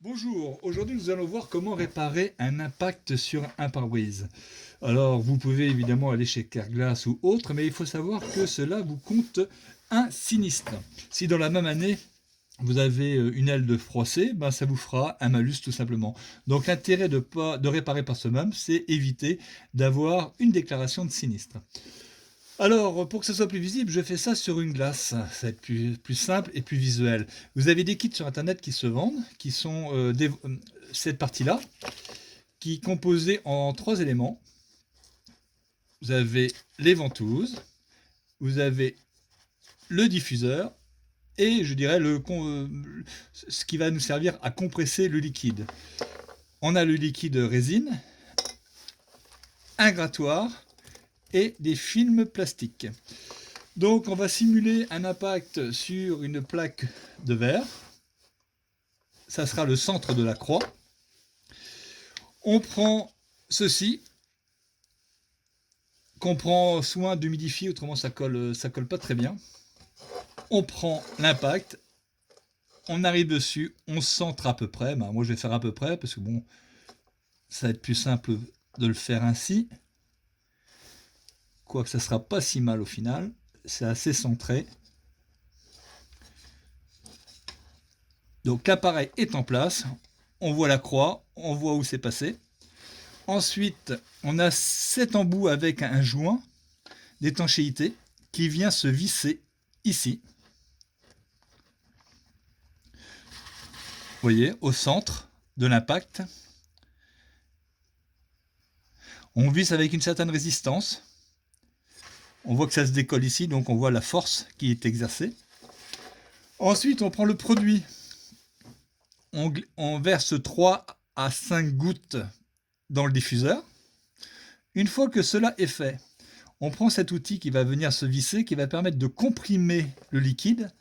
Bonjour, aujourd'hui nous allons voir comment réparer un impact sur un pare-brise. Alors vous pouvez évidemment aller chez Carglass ou autre, mais il faut savoir que cela vous compte un sinistre. Si dans la même année vous avez une aile de froissée, ben ça vous fera un malus tout simplement. Donc l'intérêt de réparer par soi-même, c'est éviter d'avoir une déclaration de sinistre. Alors, pour que ce soit plus visible, je fais ça sur une glace. Ça va être plus simple et plus visuel. Vous avez des kits sur Internet qui se vendent, qui sont cette partie-là, qui est composée en 3 éléments. Vous avez les ventouses, vous avez le diffuseur et je dirais ce qui va nous servir à compresser le liquide. On a le liquide résine, un grattoir et des films plastiques. Donc on va simuler un impact sur une plaque de verre. Ça sera le centre de la croix. On prend ceci, qu'on prend soin d'humidifier, autrement ça colle pas très bien. On prend l'impact, on arrive dessus, on centre à peu près. Ben, moi je vais faire à peu près parce que bon, ça va être plus simple de le faire ainsi. Quoique ça sera pas si mal au final, c'est assez centré. Donc l'appareil est en place, on voit la croix, on voit où c'est passé. Ensuite, on a cet embout avec un joint d'étanchéité qui vient se visser ici. Vous voyez, au centre de l'impact. On visse avec une certaine résistance. On voit que ça se décolle ici, donc on voit la force qui est exercée. Ensuite, on prend le produit. On verse 3 à 5 gouttes dans le diffuseur. Une fois que cela est fait, on prend cet outil qui va venir se visser, qui va permettre de comprimer le liquide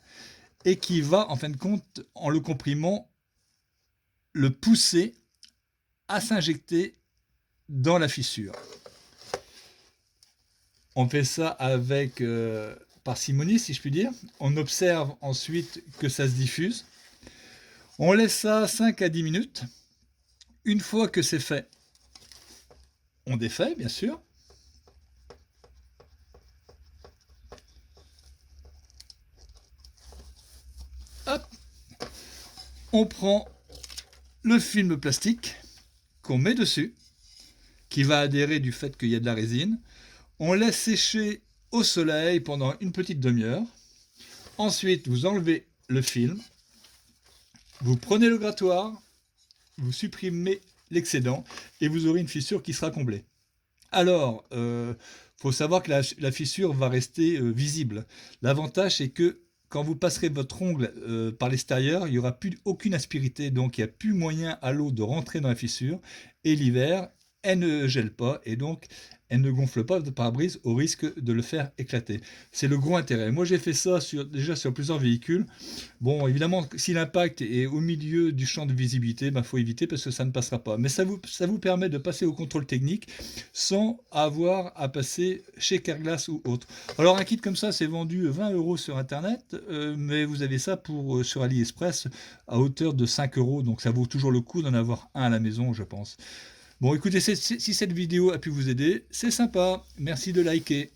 et qui va, en fin de compte, en le comprimant, le pousser à s'injecter dans la fissure. On fait ça avec parcimonie, si je puis dire. On observe ensuite que ça se diffuse. On laisse ça 5 à 10 minutes. Une fois que c'est fait, on défait, bien sûr. Hop. On prend le film plastique qu'on met dessus, qui va adhérer du fait qu'il y a de la résine. On laisse sécher au soleil pendant une petite demi-heure. Ensuite, vous enlevez le film. Vous prenez le grattoir, vous supprimez l'excédent et vous aurez une fissure qui sera comblée. Alors, faut savoir que la fissure va rester visible. L'avantage, c'est que quand vous passerez votre ongle par l'extérieur, il n'y aura plus aucune aspérité, donc il n'y a plus moyen à l'eau de rentrer dans la fissure. Et l'hiver, elle ne gèle pas et donc elle ne gonfle pas votre pare-brise au risque de le faire éclater. C'est le gros intérêt. Moi, j'ai fait ça déjà sur plusieurs véhicules. Bon, évidemment, si l'impact est au milieu du champ de visibilité, ben, faut éviter parce que ça ne passera pas. Mais ça vous permet de passer au contrôle technique sans avoir à passer chez Carglass ou autre. Alors un kit comme ça, c'est vendu 20 € sur Internet, mais vous avez ça sur AliExpress à hauteur de 5 €, donc ça vaut toujours le coup d'en avoir un à la maison, je pense. Bon, écoutez, si cette vidéo a pu vous aider, c'est sympa. Merci de liker.